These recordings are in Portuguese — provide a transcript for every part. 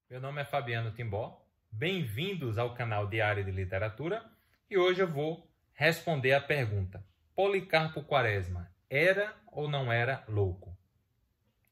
Meu nome é Fabiano Timbó, bem-vindos ao canal Diário de Literatura e hoje eu vou responder a pergunta: Policarpo Quaresma era ou não era louco?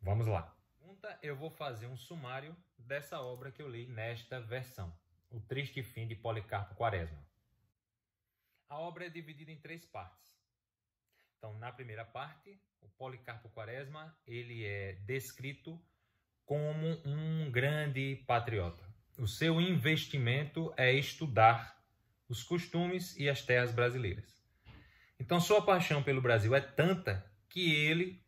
Vamos lá. Eu vou fazer um sumário dessa obra que eu li nesta versão, O Triste Fim de Policarpo Quaresma. A obra é dividida em 3 partes. Então, na primeira parte, o Policarpo Quaresma ele é descrito como um grande patriota. O seu investimento é estudar os costumes e as terras brasileiras. Então, sua paixão pelo Brasil é tanta que ele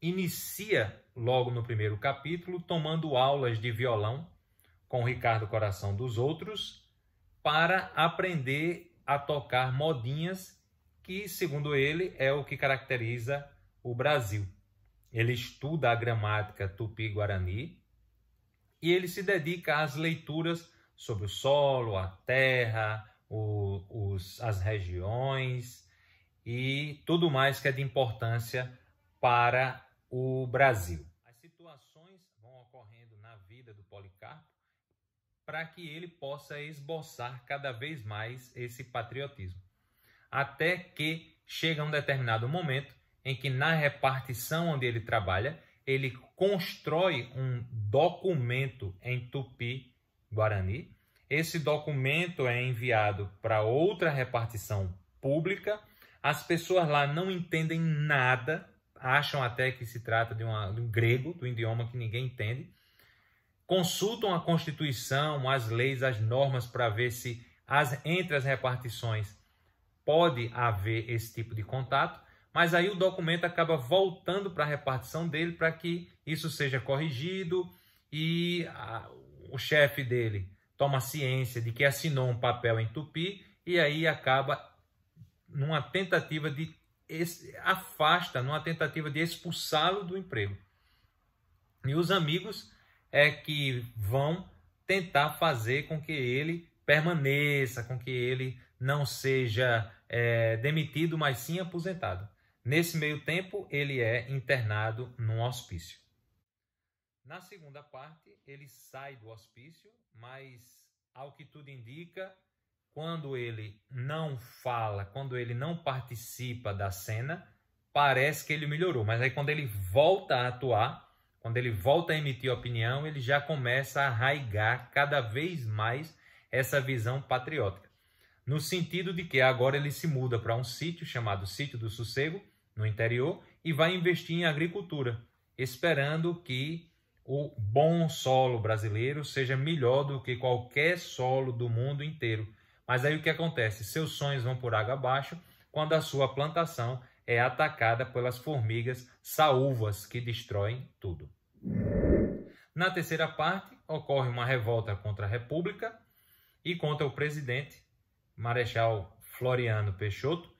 inicia logo no primeiro capítulo tomando aulas de violão com Ricardo Coração dos Outros para aprender a tocar modinhas que, segundo ele, é o que caracteriza o Brasil. Ele estuda a gramática tupi-guarani e ele se dedica às leituras sobre o solo, a terra, as regiões e tudo mais que é de importância para o Brasil. As situações vão ocorrendo na vida do Policarpo para que ele possa esboçar cada vez mais esse patriotismo. Até que chega um determinado momento em que na repartição onde ele trabalha, ele constrói um documento em tupi-guarani. Esse documento é enviado para outra repartição pública. As pessoas lá não entendem nada, acham até que se trata de um grego, do idioma que ninguém entende. Consultam a Constituição, as leis, as normas para ver se entre as repartições pode haver esse tipo de contato. Mas aí o documento acaba voltando para a repartição dele para que isso seja corrigido e o chefe dele toma ciência de que assinou um papel em tupi e aí acaba numa tentativa de expulsá-lo do emprego. E os amigos é que vão tentar fazer com que ele permaneça, com que ele não seja demitido, mas sim aposentado. Nesse meio tempo, ele é internado num hospício. Na segunda parte, ele sai do hospício, mas, ao que tudo indica, quando ele não fala, quando ele não participa da cena, parece que ele melhorou. Mas aí, quando ele volta a atuar, quando ele volta a emitir opinião, ele já começa a arraigar cada vez mais essa visão patriótica. No sentido de que agora ele se muda para um sítio chamado Sítio do Sossego, no interior, e vai investir em agricultura, esperando que o bom solo brasileiro seja melhor do que qualquer solo do mundo inteiro. Mas aí o que acontece? Seus sonhos vão por água abaixo quando a sua plantação é atacada pelas formigas saúvas que destroem tudo. Na terceira parte, ocorre uma revolta contra a República e contra o presidente, Marechal Floriano Peixoto,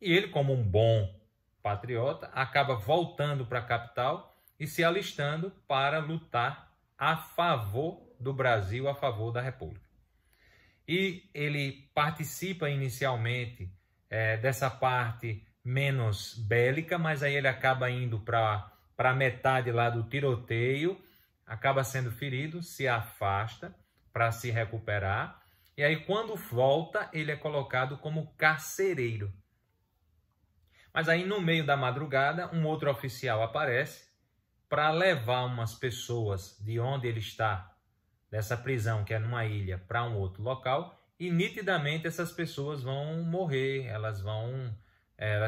e ele, como um bom patriota, acaba voltando para a capital e se alistando para lutar a favor do Brasil, a favor da República. E ele participa inicialmente dessa parte menos bélica, mas aí ele acaba indo para a metade lá do tiroteio, acaba sendo ferido, se afasta para se recuperar, e aí quando volta ele é colocado como carcereiro. Mas aí no meio da madrugada um outro oficial aparece para levar umas pessoas de onde ele está, dessa prisão que é numa ilha, para um outro local, e nitidamente essas pessoas vão morrer, elas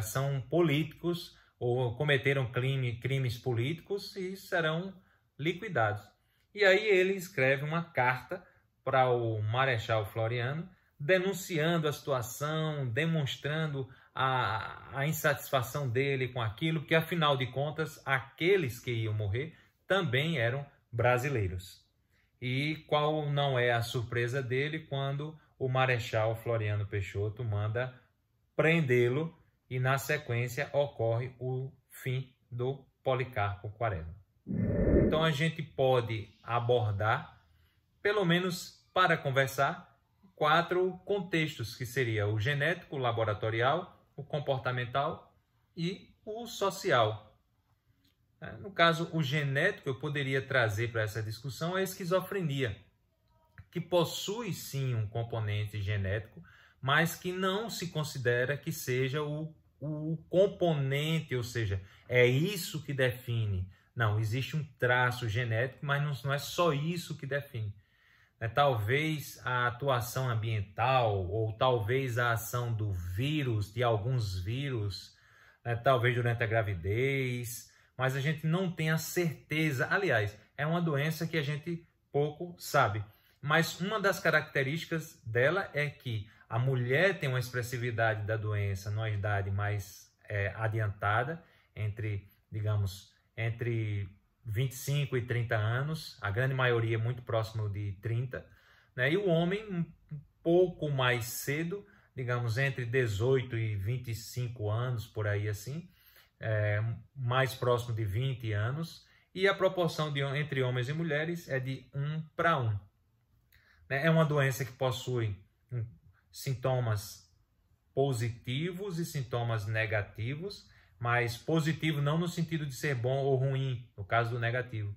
são políticos ou cometeram crimes políticos e serão liquidados. E aí ele escreve uma carta para o Marechal Floriano, denunciando a situação, demonstrando a insatisfação dele com aquilo, porque afinal de contas, aqueles que iam morrer também eram brasileiros. E qual não é a surpresa dele quando o Marechal Floriano Peixoto manda prendê-lo e na sequência ocorre o fim do Policarpo Quaresma. Então a gente pode abordar, pelo menos para conversar, 4 contextos, que seria o genético, o laboratorial, o comportamental e o social. No caso, o genético, eu poderia trazer para essa discussão a esquizofrenia. que possui sim um componente genético, mas que não se considera que seja o componente, ou seja, é isso que define. Não, existe um traço genético, mas não é só isso que define. Talvez a atuação ambiental, ou talvez a ação do vírus, de alguns vírus, talvez durante a gravidez, mas a gente não tem a certeza. Aliás, é uma doença que a gente pouco sabe. Mas uma das características dela é que a mulher tem uma expressividade da doença numa idade mais adiantada, entre 25 e 30 anos, a grande maioria muito próximo de 30, né? E o homem um pouco mais cedo, digamos, entre 18 e 25 anos, por aí assim, mais próximo de 20 anos, e a proporção entre homens e mulheres é de 1 para 1. É uma doença que possui sintomas positivos e sintomas negativos, mas positivo não no sentido de ser bom ou ruim, no caso do negativo.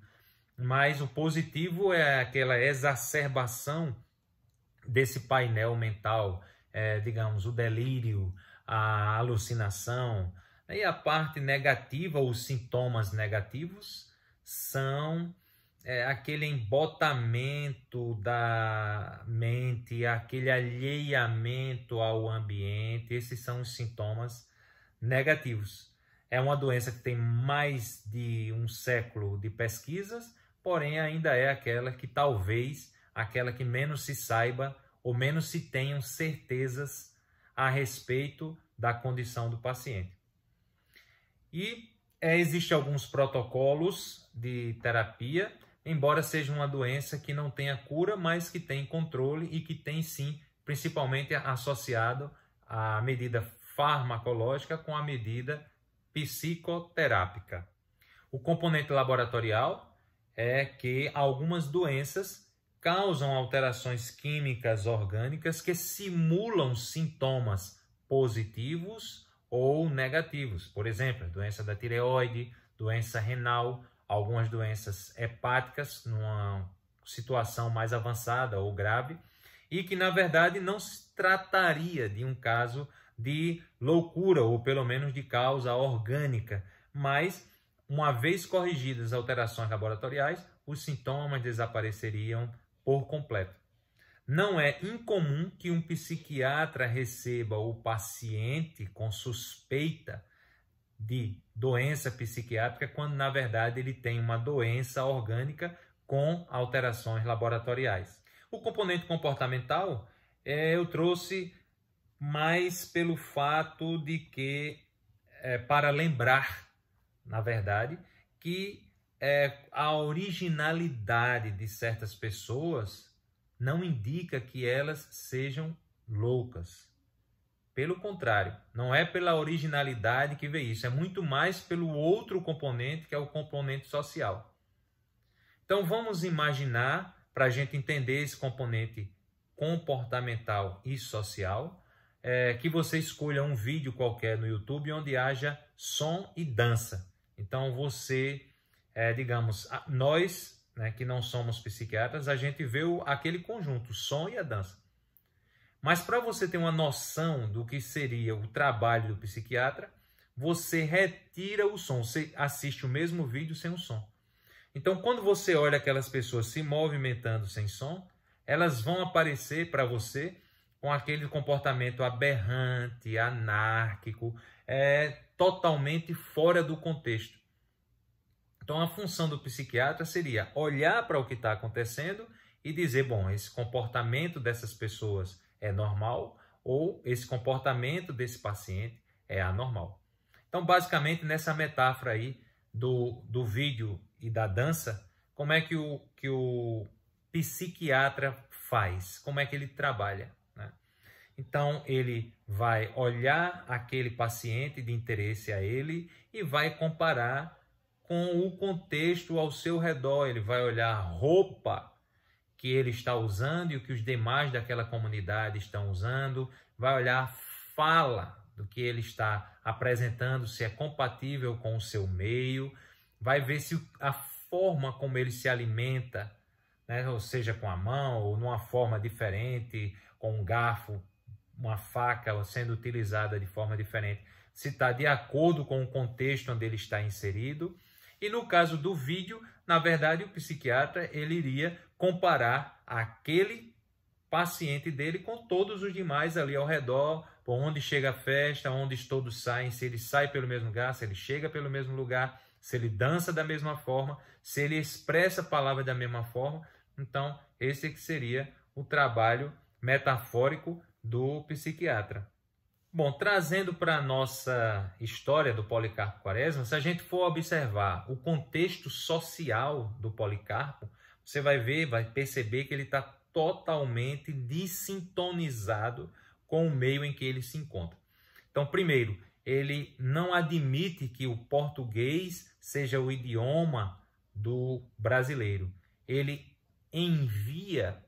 Mas o positivo é aquela exacerbação desse painel mental, digamos, o delírio, a alucinação. E a parte negativa, os sintomas negativos, são aquele embotamento da mente, aquele alheamento ao ambiente. Esses são os sintomas negativos. É uma doença que tem mais de um século de pesquisas, porém ainda é aquela que menos se saiba ou menos se tenham certezas a respeito da condição do paciente. E existem alguns protocolos de terapia, embora seja uma doença que não tenha cura, mas que tem controle e que tem sim, principalmente associado à medida farmacológica com a medida psicoterápica. O componente laboratorial é que algumas doenças causam alterações químicas orgânicas que simulam sintomas positivos ou negativos. Por exemplo, doença da tireoide, doença renal, algumas doenças hepáticas numa situação mais avançada ou grave, e que na verdade não se trataria de um caso de loucura ou pelo menos de causa orgânica, mas uma vez corrigidas as alterações laboratoriais, os sintomas desapareceriam por completo. Não é incomum que um psiquiatra receba o paciente com suspeita de doença psiquiátrica, quando na verdade ele tem uma doença orgânica com alterações laboratoriais. O componente comportamental eu trouxe mais pelo fato de que, para lembrar, na verdade, que a originalidade de certas pessoas não indica que elas sejam loucas. Pelo contrário, não é pela originalidade que vê isso, é muito mais pelo outro componente, que é o componente social. Então vamos imaginar, para a gente entender esse componente comportamental e social, que você escolha um vídeo qualquer no YouTube onde haja som e dança. Então você, digamos, nós, né, que não somos psiquiatras, a gente vê aquele conjunto, o som e a dança. Mas para você ter uma noção do que seria o trabalho do psiquiatra, você retira o som, você assiste o mesmo vídeo sem o som. Então, quando você olha aquelas pessoas se movimentando sem som, elas vão aparecer para você com aquele comportamento aberrante, anárquico, totalmente fora do contexto. Então, a função do psiquiatra seria olhar para o que está acontecendo e dizer, bom, esse comportamento dessas pessoas é normal ou esse comportamento desse paciente é anormal. Então, basicamente, nessa metáfora aí do vídeo e da dança, como é que o psiquiatra faz? Como é que ele trabalha, né? Então, ele vai olhar aquele paciente de interesse a ele e vai comparar com o contexto ao seu redor. Ele vai olhar a roupa que ele está usando e o que os demais daquela comunidade estão usando, vai olhar a fala do que ele está apresentando, se é compatível com o seu meio, vai ver se a forma como ele se alimenta né? Ou seja, com a mão, ou numa forma diferente, com um garfo, uma faca sendo utilizada de forma diferente, se está de acordo com o contexto onde ele está inserido. E no caso do vídeo, na verdade, o psiquiatra ele iria comparar aquele paciente dele com todos os demais ali ao redor, por onde chega a festa, onde todos saem, se ele sai pelo mesmo lugar, se ele chega pelo mesmo lugar, se ele dança da mesma forma, se ele expressa a palavra da mesma forma. Então, esse que seria o trabalho metafórico do psiquiatra. Bom, trazendo para a nossa história do Policarpo Quaresma, se a gente for observar o contexto social do Policarpo, você vai ver, vai perceber que ele está totalmente desintonizado com o meio em que ele se encontra. Então, primeiro, ele não admite que o português seja o idioma do brasileiro. Ele envia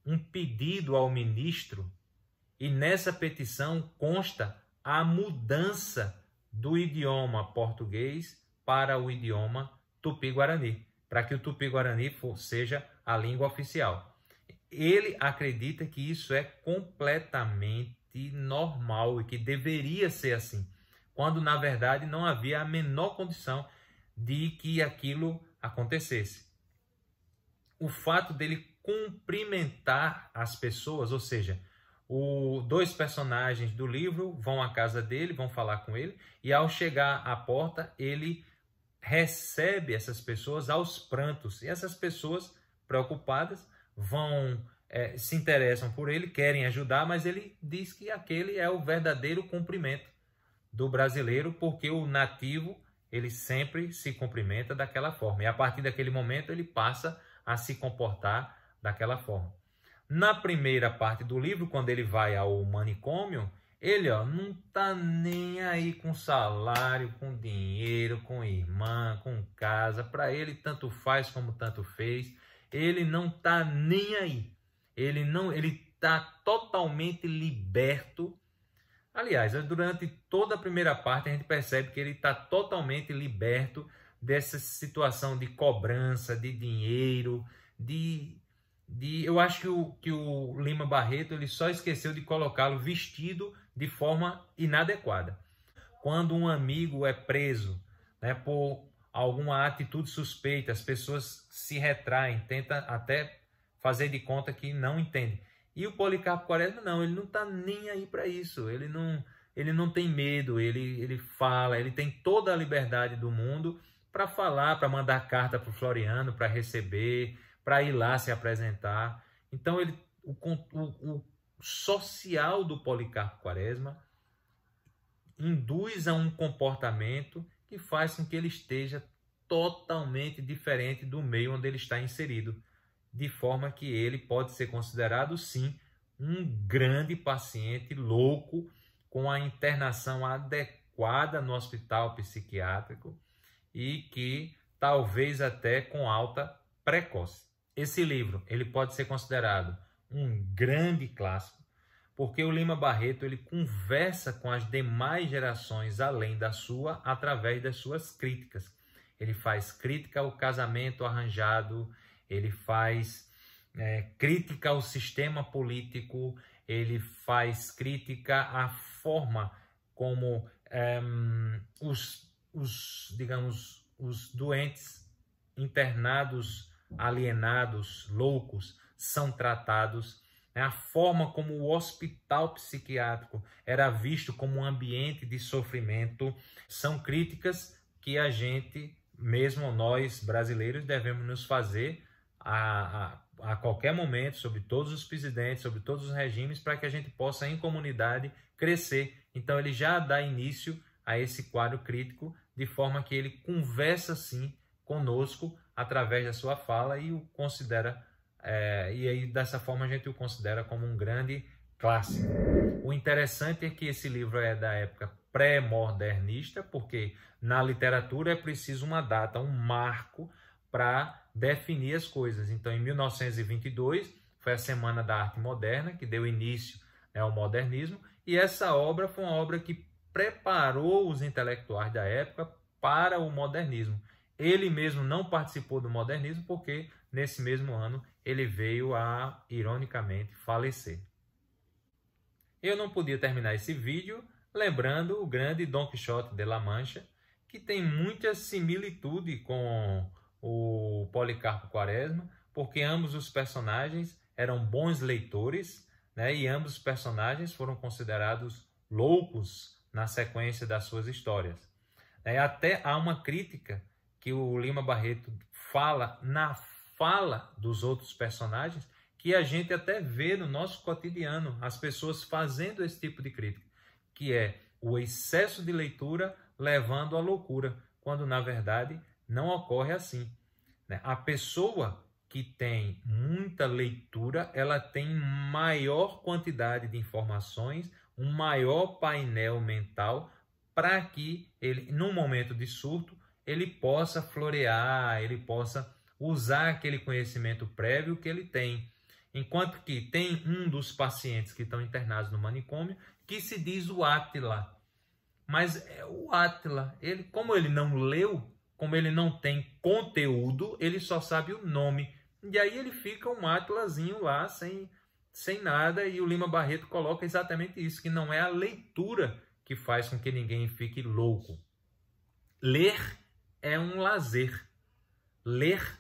um pedido ao ministro e nessa petição consta a mudança do idioma português para o idioma tupi-guarani, para que o tupi-guarani seja a língua oficial. Ele acredita que isso é completamente normal e que deveria ser assim, quando na verdade não havia a menor condição de que aquilo acontecesse. O fato dele cumprimentar as pessoas, ou seja, dois personagens do livro vão à casa dele, vão falar com ele, e ao chegar à porta, ele recebe essas pessoas aos prantos. E essas pessoas preocupadas se interessam por ele, querem ajudar, mas ele diz que aquele é o verdadeiro cumprimento do brasileiro, porque o nativo ele sempre se cumprimenta daquela forma. E a partir daquele momento ele passa a se comportar daquela forma. Na primeira parte do livro, quando ele vai ao manicômio, ele não está nem aí com salário, com dinheiro, com irmã, com casa. Para ele, tanto faz como tanto fez. Ele não está nem aí. Ele está totalmente liberto. Aliás, durante toda a primeira parte, a gente percebe que ele está totalmente liberto dessa situação de cobrança, de dinheiro, eu acho que o Lima Barreto ele só esqueceu de colocá-lo vestido de forma inadequada. Quando um amigo é preso, né, por alguma atitude suspeita, as pessoas se retraem, tentam até fazer de conta que não entendem. E o Policarpo Quaresma não, ele não está nem aí para isso, ele não tem medo, ele fala, ele tem toda a liberdade do mundo para falar, para mandar carta para o Floriano, para receber, para ir lá se apresentar. Então, o social do Policarpo Quaresma induz a um comportamento que faz com que ele esteja totalmente diferente do meio onde ele está inserido, de forma que ele pode ser considerado, sim, um grande paciente louco, com a internação adequada no hospital psiquiátrico e que talvez até com alta precoce. Esse livro ele pode ser considerado um grande clássico, porque o Lima Barreto ele conversa com as demais gerações além da sua, através das suas críticas. Ele faz crítica ao casamento arranjado, ele faz crítica ao sistema político, ele faz crítica à forma como os doentes internados, alienados, loucos, são tratados, né? A forma como o hospital psiquiátrico era visto como um ambiente de sofrimento, são críticas que a gente, mesmo nós brasileiros, devemos nos fazer a qualquer momento, sobre todos os presidentes, sobre todos os regimes, para que a gente possa, em comunidade, crescer. Então, ele já dá início a esse quadro crítico, de forma que ele conversa, sim, conosco, através da sua fala, e o considera, e aí dessa forma a gente o considera como um grande clássico. O interessante é que esse livro é da época pré-modernista, porque na literatura é preciso uma data, um marco, para definir as coisas. Então, em 1922, foi a Semana da Arte Moderna, que deu início ao modernismo, e essa obra foi uma obra que preparou os intelectuais da época para o modernismo. Ele mesmo não participou do modernismo porque nesse mesmo ano, ele veio a, ironicamente, falecer. Eu não podia terminar esse vídeo lembrando o grande Dom Quixote de La Mancha, que tem muita similitude com o Policarpo Quaresma, porque ambos os personagens eram bons leitores, né? E ambos os personagens foram considerados loucos na sequência das suas histórias. Até há uma crítica que o Lima Barreto fala na fala dos outros personagens, que a gente até vê no nosso cotidiano, as pessoas fazendo esse tipo de crítica, que é o excesso de leitura levando à loucura, quando na verdade não ocorre assim. A pessoa que tem muita leitura, ela tem maior quantidade de informações, um maior painel mental, para que ele, num momento de surto, ele possa florear, ele possa usar aquele conhecimento prévio que ele tem. Enquanto que tem um dos pacientes que estão internados no manicômio que se diz o Átila. Mas o Átila, como ele não leu, como ele não tem conteúdo, ele só sabe o nome. E aí ele fica um Átilazinho lá, sem nada, e o Lima Barreto coloca exatamente isso, que não é a leitura que faz com que ninguém fique louco. Ler é um lazer. Ler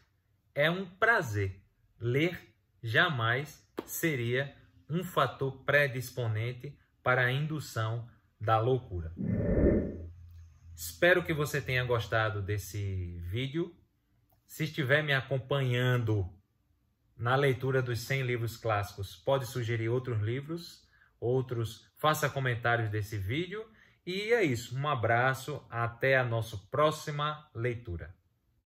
é um prazer. Ler jamais seria um fator predisponente para a indução da loucura. Espero que você tenha gostado desse vídeo. Se estiver me acompanhando na leitura dos 100 livros clássicos, pode sugerir outros livros, faça comentários desse vídeo. E é isso, um abraço, até a nossa próxima leitura.